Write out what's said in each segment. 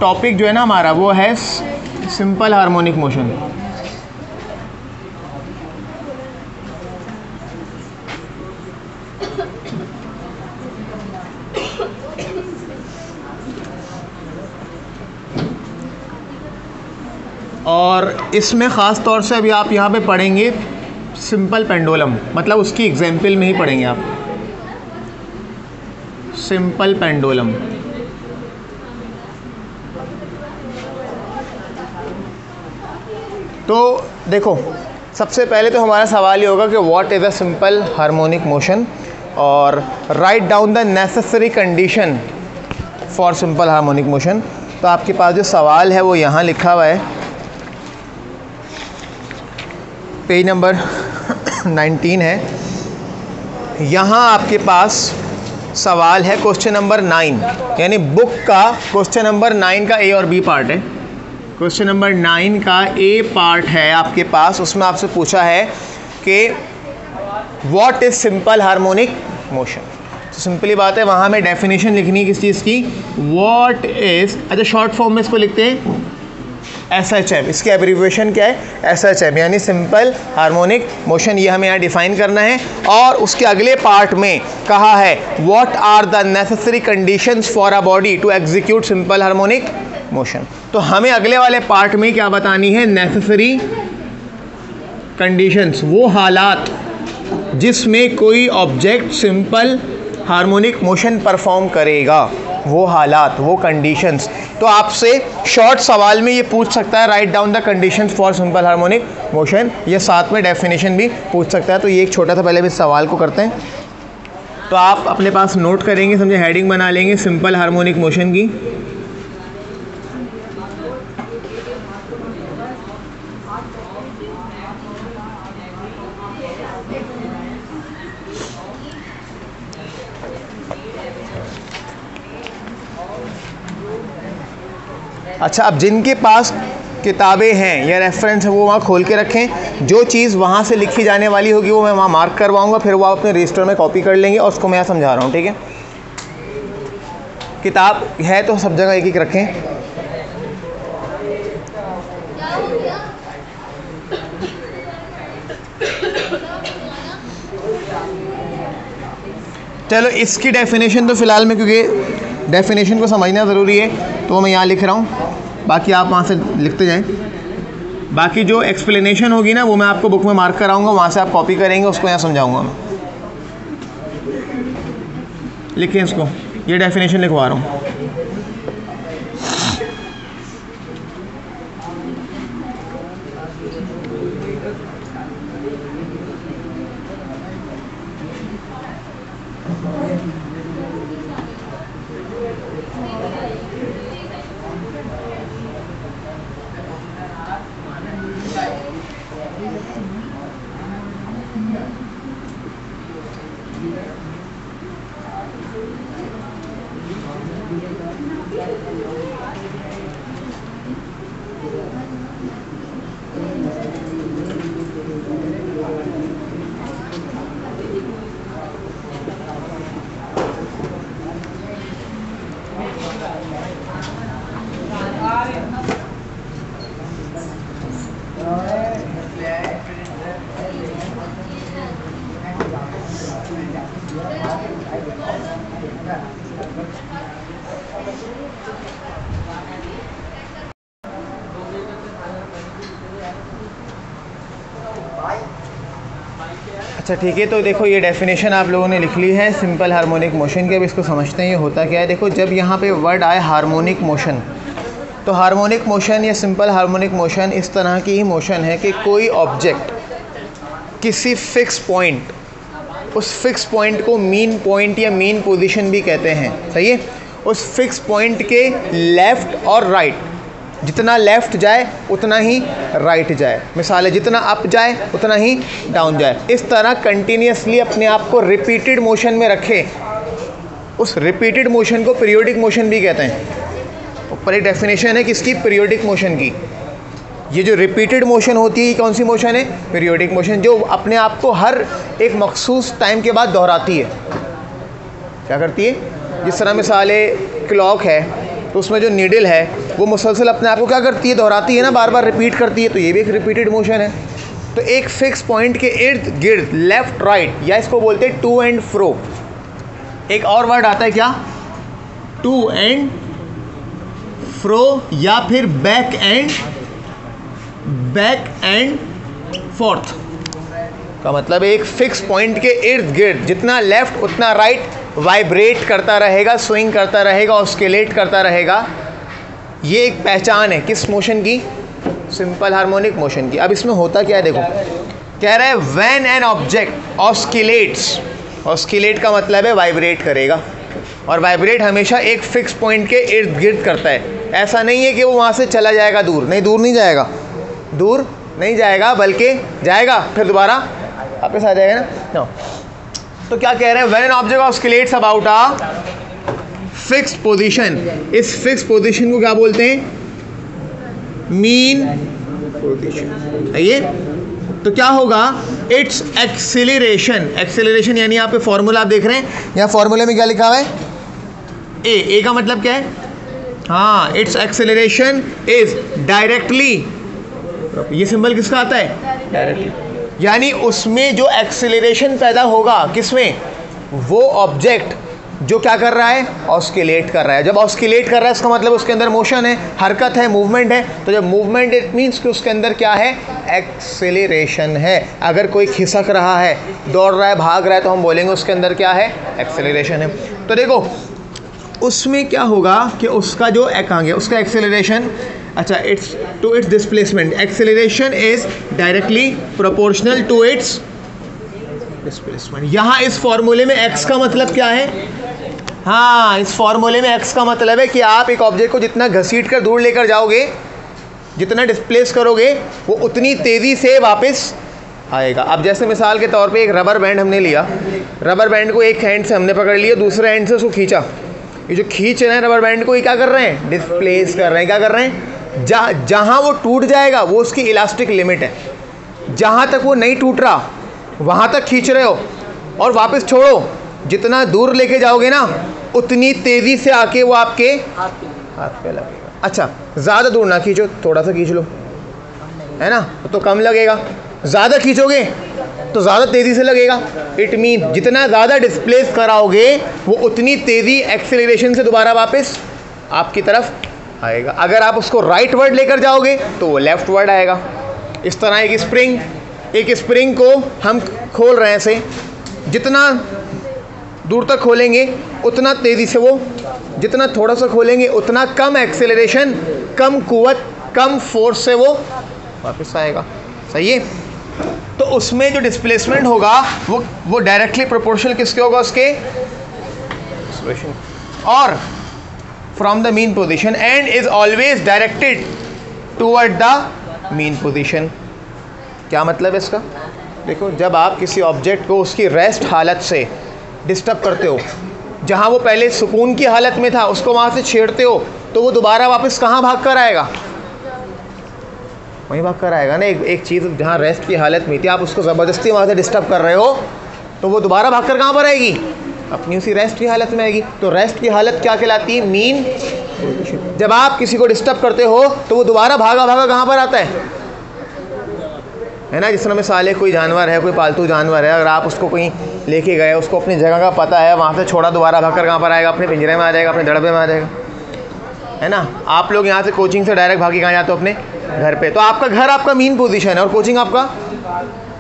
Topic जो है ना हमारा वो है सिंपल हार्मोनिक मोशन। और इसमें ख़ास तौर से अभी आप यहाँ पे पढ़ेंगे सिंपल पेंडुलम, मतलब उसकी एग्जाम्पल में ही पढ़ेंगे आप सिंपल पेंडुलम। तो देखो सबसे पहले तो हमारा सवाल ये होगा कि what is a simple harmonic motion, और write down the necessary condition for simple harmonic motion. तो आपके पास जो सवाल है वो यहाँ लिखा हुआ है, पेज नंबर 19 है। यहाँ आपके पास सवाल है क्वेश्चन नंबर 9, यानी बुक का क्वेश्चन नंबर 9 का ए और बी पार्ट है। क्वेश्चन नंबर 9 का ए पार्ट है आपके पास, उसमें आपसे पूछा है कि what is simple harmonic motion. तो सिंपली बात है, वहाँ हमें डेफिनेशन लिखनी है किस चीज़ की, व्हाट इज़, अच्छा शॉर्ट फॉर्म में इसको लिखते हैं SHM। इसकी एब्रीविएशन क्या है, SHM, यानी सिंपल हार्मोनिक मोशन। ये हमें यहाँ डिफाइन करना है। और उसके अगले पार्ट में कहा है what are the necessary conditions for a body to execute simple harmonic motion. तो हमें अगले वाले पार्ट में क्या बतानी है, नेसेसरी कंडीशंस, वो हालात जिसमें कोई object simple harmonic motion perform करेगा, वो हालात, वो कंडीशंस। तो आपसे शॉर्ट सवाल में ये पूछ सकता है right down the conditions for simple harmonic motion, ये साथ में डेफिनेशन भी पूछ सकता है। तो ये एक छोटा सा पहले भी सवाल को करते हैं। तो आप अपने पास नोट करेंगे, समझे, हेडिंग बना लेंगे सिंपल हार्मोनिक मोशन की। अच्छा, अब जिनके पास किताबें हैं या रेफरेंस है वो वहाँ खोल के रखें। जो चीज़ वहाँ से लिखी जाने वाली होगी वो मैं वहाँ मार्क करवाऊँगा, फिर वो आप अपने रजिस्टर में कॉपी कर लेंगे, और उसको मैं यहाँ समझा रहा हूँ, ठीक है। किताब है तो सब जगह एक एक रखें। चलो इसकी डेफिनेशन तो फ़िलहाल में, क्योंकि डेफिनेशन को समझना ज़रूरी है, तो मैं यहाँ लिख रहा हूँ, बाकी आप वहाँ से लिखते जाएं। बाकी जो एक्सप्लेनेशन होगी ना वो मैं आपको बुक में मार्क कराऊंगा, वहाँ से आप कॉपी करेंगे, उसको यहाँ समझाऊंगा मैं। लिखें इसको, ये डेफिनेशन लिखवा रहा हूँ। अच्छा ठीक है, तो देखो ये डेफिनेशन आप लोगों ने लिख ली है सिंपल हार्मोनिक मोशन की। अब इसको समझते हैं ये होता क्या है। देखो जब यहाँ पे वर्ड आए हार्मोनिक मोशन, तो हार्मोनिक मोशन या सिंपल हार्मोनिक मोशन इस तरह की ही मोशन है कि कोई ऑब्जेक्ट किसी फिक्स पॉइंट, उस फिक्स पॉइंट को मीन पॉइंट या मीन पोजीशन भी कहते हैं, सही है। उस फिक्स पॉइंट के लेफ़्ट और राइट, जितना लेफ़्ट जाए उतना ही राइट जाए, मिसाल है जितना अप जाए उतना ही डाउन जाए, इस तरह कंटिन्यूसली अपने आप को रिपीटेड मोशन में रखे। उस रिपीटेड मोशन को पीरियोडिक मोशन भी कहते हैं। ऊपर एक डेफिनेशन है किसकी, पीरियोडिक मोशन की। ये जो रिपीटेड मोशन होती है ये कौन सी मोशन है, पीरियोडिक मोशन, जो अपने आप को हर एक मखसूस टाइम के बाद दोहराती है। क्या करती है, जिस तरह मिसाल क्लॉक है, तो उसमें जो नीडल है वो मुसलसल अपने आप को क्या करती है, दोहराती है ना, बार बार रिपीट करती है, तो ये भी एक रिपीटेड मोशन है। तो एक फिक्स पॉइंट के इर्द गिर्द लेफ्ट राइट, या इसको बोलते हैं टू एंड फ्रो। एक और वर्ड आता है क्या, टू एंड फ्रो, या फिर बैक एंड फोर्थ का मतलब एक फिक्स पॉइंट के इर्द गिर्द जितना लेफ्ट उतना राइट वाइब्रेट करता रहेगा, स्विंग करता रहेगा, ऑस्किलेट करता रहेगा। ये एक पहचान है किस मोशन की, सिंपल हार्मोनिक मोशन की। अब इसमें होता क्या है, देखो कह रहा है व्हेन एन ऑब्जेक्ट ऑस्किलेट्स, ऑस्किलेट का मतलब है वाइब्रेट करेगा, और वाइब्रेट हमेशा एक फिक्स पॉइंट के इर्द गिर्द करता है। ऐसा नहीं है कि वो वहाँ से चला जाएगा दूर, नहीं, दूर नहीं जाएगा, दूर नहीं जाएगा, बल्कि जाएगा फिर दोबारा वापस आ जाएगा ना। तो क्या कह रहे हैं, when an object oscillates about a fix position, इस फिक्स पोजीशन को क्या बोलते हैं, मीन पोजीशन। ये तो क्या होगा, इट्स एक्सेलरेशन, एक्सेलरेशन यानी यहाँ पे फॉर्मूला आप देख रहे हैं, यहाँ फॉर्मूले में क्या लिखा हुआ है, ए का मतलब क्या है, हाँ, इट्स एक्सेलरेशन इज डायरेक्टली, ये सिंबल किसका आता है, डायरेक्टली, यानी उसमें जो एक्सेलरेशन पैदा होगा किसमें, वो ऑब्जेक्ट जो क्या कर रहा है, ऑस्किलेट कर रहा है। जब ऑस्किलेट कर रहा है इसका मतलब उसके अंदर मोशन है, हरकत है, मूवमेंट है। तो जब मूवमेंट, इट मीन्स कि उसके अंदर क्या है, एक्सेलरेशन है। अगर कोई खिसक रहा है, दौड़ रहा है, भाग रहा है, तो हम बोलेंगे उसके अंदर क्या है, एक्सेलरेशन है। तो देखो उसमें क्या होगा कि उसका जो कहाँ गया, उसका एक्सेलरेशन, अच्छा, it's to its displacement, acceleration is directly proportional to its displacement. यहाँ इस फॉर्मूले में x का मतलब क्या है, हाँ, इस फॉर्मूले में x का मतलब है कि आप एक ऑब्जेक्ट को जितना घसीट कर दूर लेकर जाओगे, जितना डिस्प्लेस करोगे, वो उतनी तेज़ी से वापस आएगा। अब जैसे मिसाल के तौर पे एक रबर बैंड हमने लिया, रबर बैंड को एक हैंड से हमने पकड़ लिया, दूसरे हैंड से उसको खींचा। ये जो खींच रहे हैं रबर बैंड को, ये क्या कर रहे हैं, डिस्प्लेस कर रहे हैं। क्या कर रहे हैं, जहाँ वो टूट जाएगा वो उसकी इलास्टिक लिमिट है, जहाँ तक वो नहीं टूट रहा वहाँ तक खींच रहे हो, और वापस छोड़ो, जितना दूर लेके जाओगे ना उतनी तेज़ी से आके वो आपके हाथ पे लगेगा। अच्छा, ज़्यादा दूर ना खींचो, थोड़ा सा खींच लो, है ना, तो कम लगेगा। ज़्यादा खींचोगे तो ज़्यादा तेज़ी से लगेगा। इट मीन जितना ज़्यादा डिस्प्लेस कराओगे वो उतनी तेज़ी एक्सेलरेशन से दोबारा वापस आपकी तरफ आएगा। अगर आप उसको राइट वर्ड लेकर जाओगे तो वो लेफ्ट वर्ड आएगा। इस तरह एक स्प्रिंग को हम खोल रहे हैं ऐसे, जितना दूर तक खोलेंगे उतना तेज़ी से वो, जितना थोड़ा सा खोलेंगे उतना कम एक्सेलरेशन, कम कुव्वत, कम फोर्स से वो वापस आएगा। सही है। तो उसमें जो डिस्प्लेसमेंट होगा वो डायरेक्टली प्रोपोर्शनल किसके होगा, उसके, और from the mean position and is always directed toward the mean position. क्या मतलब है इसका, देखो जब आप किसी ऑब्जेक्ट को उसकी रेस्ट हालत से डिस्टर्ब करते हो, जहाँ वो पहले सुकून की हालत में था उसको वहाँ से छेड़ते हो, तो वो दोबारा वापस कहाँ भाग कर आएगा, वहीं भाग कर आएगा ना। एक चीज़ जहाँ रेस्ट की हालत में थी, आप उसको ज़बरदस्ती वहाँ से डिस्टर्ब कर रहे हो, तो वो दोबारा भाग कर कहाँ पर आएगी, अपनी उसी रेस्ट की हालत में आएगी। तो रेस्ट की हालत क्या कहलाती है, मीन पोजीशन। जब आप किसी को डिस्टर्ब करते हो तो वो दोबारा भागा कहाँ पर आता है ना। जिस तरह मिसाल है, कोई जानवर है, कोई पालतू जानवर है, अगर आप उसको कहीं लेके गए, उसको अपनी जगह का पता है, वहाँ से छोड़ा, दोबारा भागकर कहाँ पर आएगा, अपने पिंजरे में आ जाएगा, अपने दड़बे में आ जाएगा, है ना। आप लोग यहाँ से कोचिंग से डायरेक्ट भाग के कहाँ जाते हो, अपने घर पे। तो आपका घर आपका मीन पोजीशन है और कोचिंग आपका,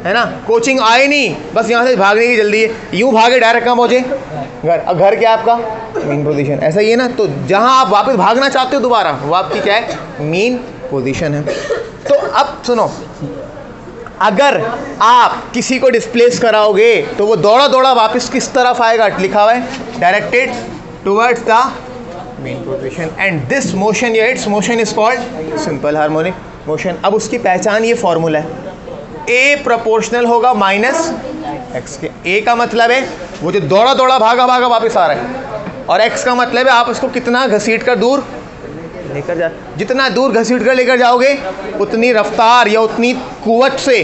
है ना। कोचिंग आए नहीं, बस यहाँ से भागने की जल्दी है, यूँ भागे डायरेक्ट कहाँ पहुँचे, घर। अब घर क्या आपका मीन पोजीशन, ऐसा ही है ना। तो जहाँ आप वापस भागना चाहते हो दोबारा, वो आपकी क्या है, मीन पोजीशन है। तो अब सुनो, अगर आप किसी को डिस्प्लेस कराओगे तो वो दौड़ा दौड़ा वापस किस तरफ आएगा, लिखा हुआ है directed towards the mean position. And this motion या its motion is called simple harmonic motion. अब उसकी पहचान ये फॉर्मूला है, ए प्रोपोर्शनल होगा माइनस एक्स के। ए का मतलब है वो जो दौड़ा दौड़ा भागा वापस आ रहा है, और एक्स का मतलब है आप उसको कितना घसीट कर दूर लेकर जा, जितना दूर घसीट कर लेकर जाओगे उतनी रफ्तार या उतनी कुव्वत से,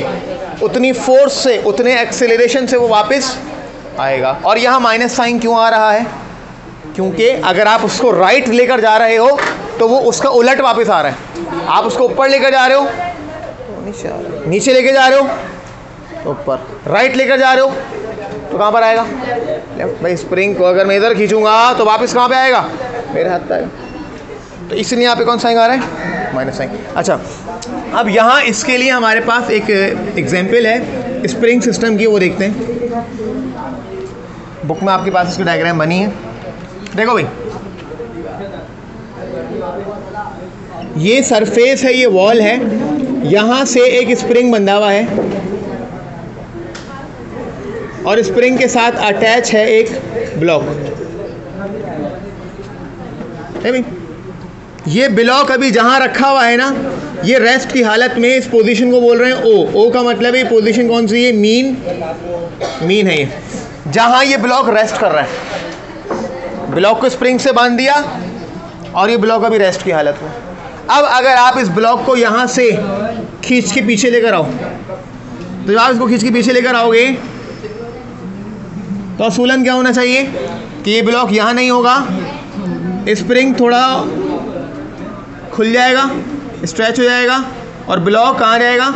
उतनी फोर्स से, उतने एक्सेलरेशन से वो वापस आएगा। और यहाँ माइनस साइन क्यों आ रहा है, क्योंकि अगर आप उसको राइट लेकर जा रहे हो तो वो उसका उलट वापस आ रहा है। आप उसको ऊपर लेकर जा रहे हो तो नीचे आ रहा है, नीचे लेकर जा रहे हो तो ऊपर, राइट लेकर जा रहे हो तो कहाँ पर आएगा? लेफ्ट। भाई स्प्रिंग को अगर मैं इधर खींचूंगा तो वापस कहाँ पे आएगा? मेरे हाथ पे आएगा। तो इसलिए यहाँ पे कौन साइन आ रहा है? Minus sign. अच्छा, अब यहाँ इसके लिए हमारे पास एक एग्जाम्पल है स्प्रिंग सिस्टम की, वो देखते हैं। बुक में आपके पास इसकी डायग्राम बनी है, देखो भाई। ये सरफेस है, ये वॉल है, यहाँ से एक स्प्रिंग बंधा हुआ है और स्प्रिंग के साथ अटैच है एक ब्लॉक है भाई। ये ब्लॉक अभी जहाँ रखा हुआ है ना, ये रेस्ट की हालत में इस पोजीशन को बोल रहे हैं ओ। ओ का मतलब है पोजीशन कौन सी है? मीन है ये, जहाँ ये ब्लॉक रेस्ट कर रहा है। ब्लॉक को स्प्रिंग से बांध दिया और ये ब्लॉक अभी रेस्ट की हालत में। अब अगर आप इस ब्लॉक को यहाँ से खींच के पीछे लेकर आओ, तो जब आप इसको खींच के पीछे लेकर आओगे तो असूलन क्या होना चाहिए कि ये ब्लॉक यहाँ नहीं होगा, स्प्रिंग थोड़ा खुल जाएगा, स्ट्रेच हो जाएगा और ब्लॉक कहाँ जाएगा?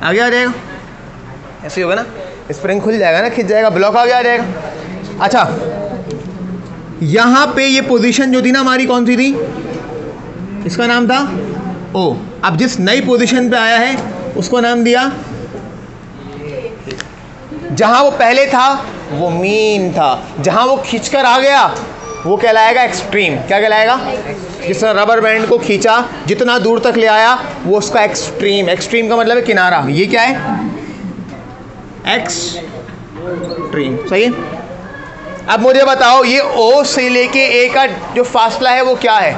आगे आ जाएगा। ऐसे होगा ना, स्प्रिंग खुल जाएगा ना, खिंच जाएगा, ब्लॉक आगे आ जाएगा। अच्छा, यहाँ पे ये पोजीशन जो थी ना हमारी, कौन सी थी? इसका नाम था ओ। अब जिस नई पोजीशन पे आया है उसको नाम दिया, जहाँ वो पहले था वो मीन था, जहाँ वो खींचकर आ गया वो कहलाएगा एक्सट्रीम। क्या कहलाएगा? जिस तरह रबर बैंड को खींचा, जितना दूर तक ले आया वो उसका एक्सट्रीम। एक्सट्रीम का मतलब है किनारा। ये क्या है? एक्सट्रीम। सही है। अब मुझे बताओ, ये ओ से लेके ए का जो फासला है वो क्या है?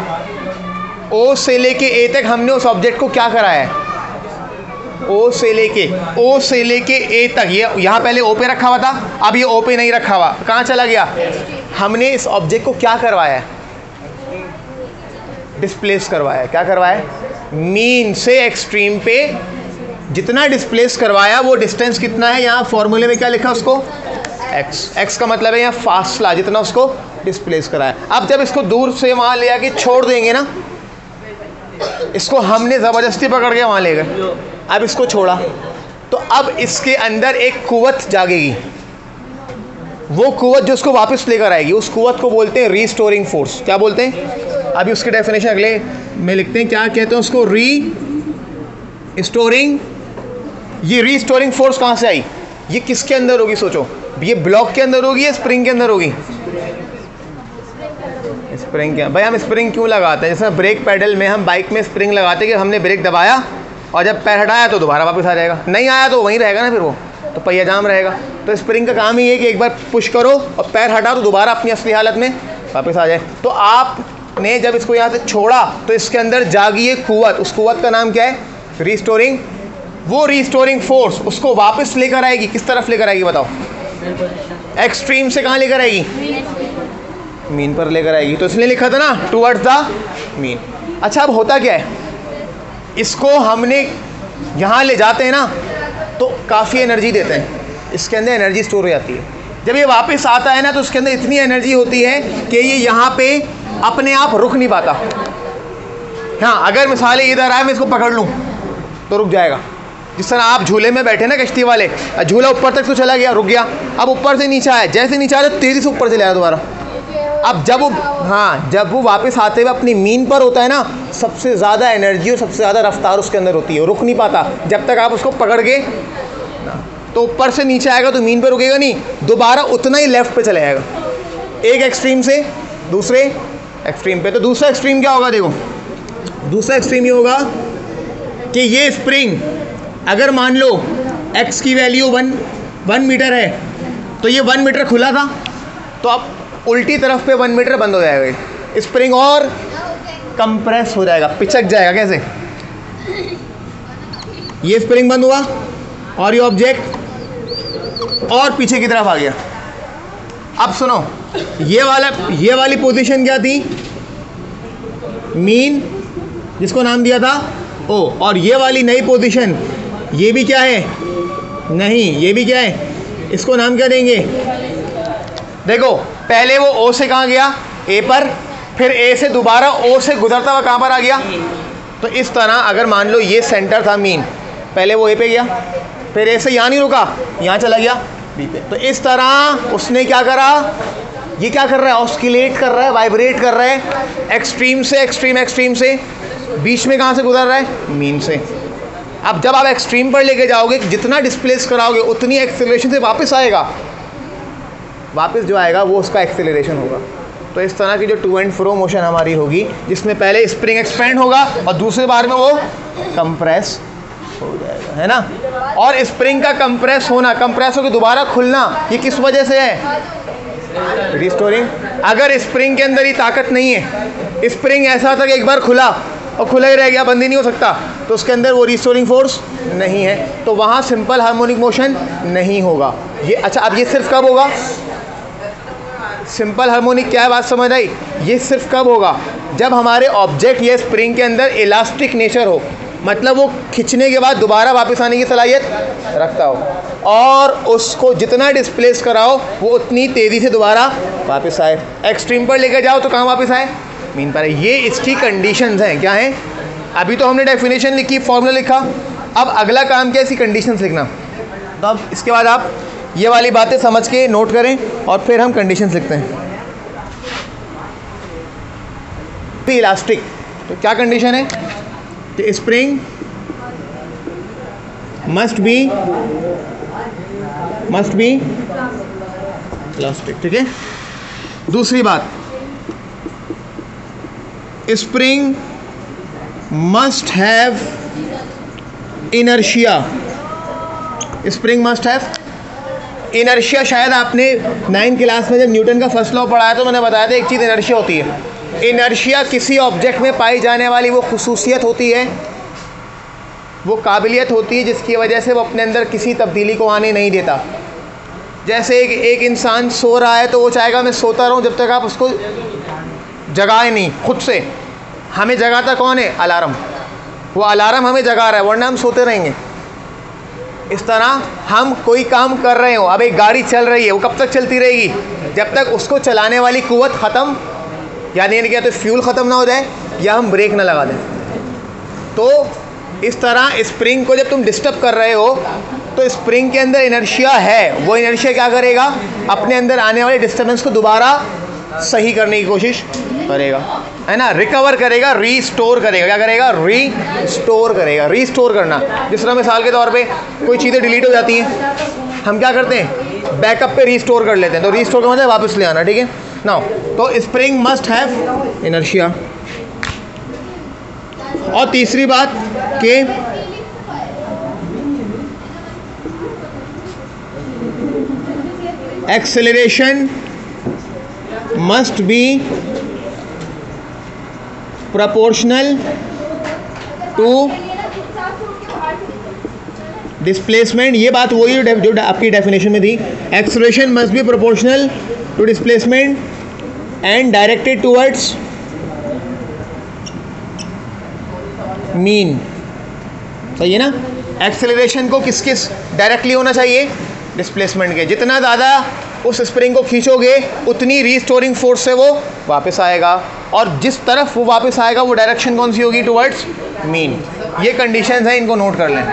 ओ से लेके ए तक हमने उस ऑब्जेक्ट को क्या कराया है? ओ से लेके ए तक। ये यहाँ पहले ओ पे रखा हुआ था, अब ये ओ पे नहीं रखा हुआ, कहाँ चला गया? हमने इस ऑब्जेक्ट को क्या करवाया है? डिस्प्लेस करवाया। क्या करवाया? मीन से एक्सट्रीम पे जितना डिस्प्लेस करवाया वो डिस्टेंस कितना है? यहाँ फॉर्मूले में क्या लिखा उसको? एक्स। एक्स का मतलब है यहाँ फासला, जितना उसको डिस्प्लेस कराया। अब जब इसको दूर से वहाँ ले आके छोड़ देंगे ना, इसको हमने ज़बरदस्ती पकड़ के वहाँ ले गए, अब इसको छोड़ा तो अब इसके अंदर एक कुव्वत जागेगी। वो कुव्वत जो उसको वापस लेकर आएगी, उस कुव्वत को बोलते हैं रीस्टोरिंग फोर्स। क्या बोलते हैं? अभी उसकी डेफिनेशन अगले में लिखते हैं। क्या कहते हैं उसको? रीस्टोरिंग। ये रीस्टोरिंग फोर्स कहाँ से आई? ये किसके अंदर होगी? सोचो, ये ब्लॉक के अंदर होगी या स्प्रिंग के अंदर होगी? स्प्रिंग के। भाई हम स्प्रिंग क्यों लगाते हैं? जैसे ब्रेक पैडल में हम बाइक में स्प्रिंग लगाते हैं कि हमने ब्रेक दबाया और जब पैर हटाया तो दोबारा वापस आ जाएगा, नहीं आया तो वहीं रहेगा ना, फिर वो तो पहिया जाम रहेगा। तो स्प्रिंग का काम ही है कि एक बार पुश करो और पैर हटाओ तो दोबारा अपनी असली हालत में वापस आ जाए। तो आपने जब इसको यहाँ से छोड़ा तो इसके अंदर जागी एक कुव्वत, उस कुव्वत का नाम क्या है? रीस्टोरिंग। वो रीस्टोरिंग फोर्स उसको वापस लेकर आएगी। किस तरफ लेकर आएगी बताओ? एक्सट्रीम से कहाँ लेकर आएगी? मीन पर लेकर आएगी। तो इसलिए लिखा था ना टुवर्ड्स द मीन। अच्छा, अब होता क्या है, इसको हमने यहाँ ले जाते हैं ना तो काफ़ी एनर्जी देते हैं, इसके अंदर एनर्जी स्टोर हो जाती है। जब ये वापस आता है ना तो उसके अंदर इतनी एनर्जी होती है कि ये यहाँ पे अपने आप रुक नहीं पाता। हाँ, अगर मिसाल इधर आए मैं इसको पकड़ लूँ तो रुक जाएगा। जिस तरह आप झूले में बैठे ना कश्ती वाले, झूला ऊपर तक तो चला गया, रुक गया, अब ऊपर से नीचे आया, जैसे नीचे आया तेज़ी से ऊपर चले आया दोबारा। अब जब वो वापस आते हुए अपनी मीन पर होता है ना, सबसे ज़्यादा एनर्जी और सबसे ज़्यादा रफ्तार उसके अंदर होती है, रुक नहीं पाता जब तक आप उसको पकड़ के। तो ऊपर से नीचे आएगा तो मीन पर रुकेगा नहीं, दोबारा उतना ही लेफ्ट पे चले जाएगा, एक एक्सट्रीम से दूसरे एक्सट्रीम पे। तो दूसरा एक्सट्रीम क्या होगा? देखो, दूसरा एक्सट्रीम ये होगा कि ये स्प्रिंग अगर मान लो x की वैल्यू 1 मीटर है तो ये 1 मीटर खुला था, तो अब उल्टी तरफ पे 1 मीटर बंद हो जाएगा, स्प्रिंग और कंप्रेस हो जाएगा, पिचक जाएगा। कैसे? ये स्प्रिंग बंद हुआ और ये ऑब्जेक्ट और पीछे की तरफ आ गया। अब सुनो, ये वाली पोजीशन क्या थी? मीन, जिसको नाम दिया था ओ। और ये वाली नई पोजीशन, ये भी क्या है? नहीं, ये भी क्या है? इसको नाम क्या देंगे? देखो, पहले वो ओ से कहाँ गया, ए पर, फिर ए से दोबारा ओ से गुजरता हुआ कहाँ पर आ गया। तो इस तरह अगर मान लो ये सेंटर था मीन, पहले वो ए पे गया, फिर ए से यहाँ नहीं रुका, यहाँ चला गया बी पे। तो इस तरह उसने क्या करा, ये क्या कर रहा है, ऑस्किलेट कर रहा है, वाइब्रेट कर रहा है, एक्सट्रीम से एक्सट्रीम, एक्सट्रीम से बीच में कहाँ से गुजर रहा है, मीन से। अब जब आप एक्सट्रीम पर लेके जाओगे, जितना डिस्प्लेस कराओगे उतनी एक्सेलरेशन से वापस आएगा, वापस जो आएगा वो उसका एक्सेलरेशन होगा। तो इस तरह की जो टू एंड फ्रो मोशन हमारी होगी, जिसमें पहले स्प्रिंग एक्सपेंड होगा और दूसरे बार में वो कंप्रेस हो जाएगा, है ना। और स्प्रिंग का कंप्रेस होना, कंप्रेस होकर दोबारा खुलना, ये किस वजह से है, रिस्टोरिंग। अगर स्प्रिंग के अंदर ही ताकत नहीं है, स्प्रिंग ऐसा था कि एक बार खुला और खुला ही रह गया, बंद ही नहीं हो सकता, तो उसके अंदर वो रिस्टोरिंग फोर्स नहीं है, तो वहाँ सिंपल हार्मोनिक मोशन नहीं होगा। ये अच्छा, अब ये सिर्फ कब होगा, सिंपल हार्मोनिक क्या है, बात समझ आई। ये सिर्फ कब होगा, जब हमारे ऑब्जेक्ट या स्प्रिंग के अंदर इलास्टिक नेचर हो, मतलब वो खींचने के बाद दोबारा वापस आने की सलाहियत रखता हो, और उसको जितना डिस्प्लेस कराओ वो उतनी तेज़ी से दोबारा वापस आए। एक्सट्रीम पर लेकर जाओ तो कहाँ वापस आए, मीन पर। ये इसकी कंडीशंस हैं, क्या हैं। अभी तो हमने डेफिनेशन लिखी, फॉर्मूला लिखा, अब अगला काम क्या है, इसकी कंडीशंस लिखना। तो अब इसके बाद आप ये वाली बातें समझ के नोट करें और फिर हम कंडीशंस लिखते हैं। इलास्टिक, तो क्या कंडीशन है कि स्प्रिंग मस्ट बी इलास्टिक, ठीक है। दूसरी बात, spring must have inertia, spring must have inertia. शायद आपने 9th क्लास में जब न्यूटन का फर्स्ट लॉ पढ़ाया तो मैंने बताया था एक चीज़ इनर्शिया होती है। इनर्शिया किसी ऑब्जेक्ट में पाई जाने वाली वो खुसूसियत होती है, वो काबिलियत होती है जिसकी वजह से वो अपने अंदर किसी तब्दीली को आने नहीं देता। जैसे एक इंसान सो रहा है तो वो चाहेगा मैं सोता रहूं जब तक आप उसको जगाए नहीं खुद से। हमें जगाता कौन है, अलार्म। वो अलार्म हमें जगा रहा है, वरना हम सोते रहेंगे। इस तरह हम कोई काम कर रहे हो, अब एक गाड़ी चल रही है, वो कब तक चलती रहेगी, जब तक उसको चलाने वाली कुव्वत ख़त्म, यानी क्या, तो फ्यूल ख़त्म ना हो जाए या हम ब्रेक ना लगा दें। तो इस तरह स्प्रिंग को जब तुम डिस्टर्ब कर रहे हो तो स्प्रिंग के अंदर इनर्शिया है, वो इनर्शिया क्या करेगा, अपने अंदर आने वाले डिस्टर्बेंस को दोबारा सही करने की कोशिश करेगा, है ना, रिकवर करेगा, रीस्टोर करेगा। क्या करेगा, रीस्टोर करेगा। रीस्टोर करना, जिस तरह मिसाल के तौर पे कोई चीज़ें डिलीट हो जाती हैं, हम क्या करते हैं, बैकअप पे रीस्टोर कर लेते हैं। तो रीस्टोर का मतलब वापस ले आना, ठीक है ना। तो स्प्रिंग मस्ट हैव इनर्शिया। और तीसरी बात कि acceleration must be proportional to displacement. ये बात वही जो आपकी डेफिनेशन में थी, acceleration must be proportional to displacement and directed towards mean. सही है ना। एक्सेलरेशन को किस किस डायरेक्टली होना चाहिए, डिस्प्लेसमेंट के। जितना ज़्यादा उस स्प्रिंग को खींचोगे उतनी रीस्टोरिंग फोर्स से वो वापस आएगा, और जिस तरफ वो वापस आएगा वो डायरेक्शन कौन सी होगी, टुवर्ड्स मीन। ये कंडीशंस हैं, इनको नोट कर लें।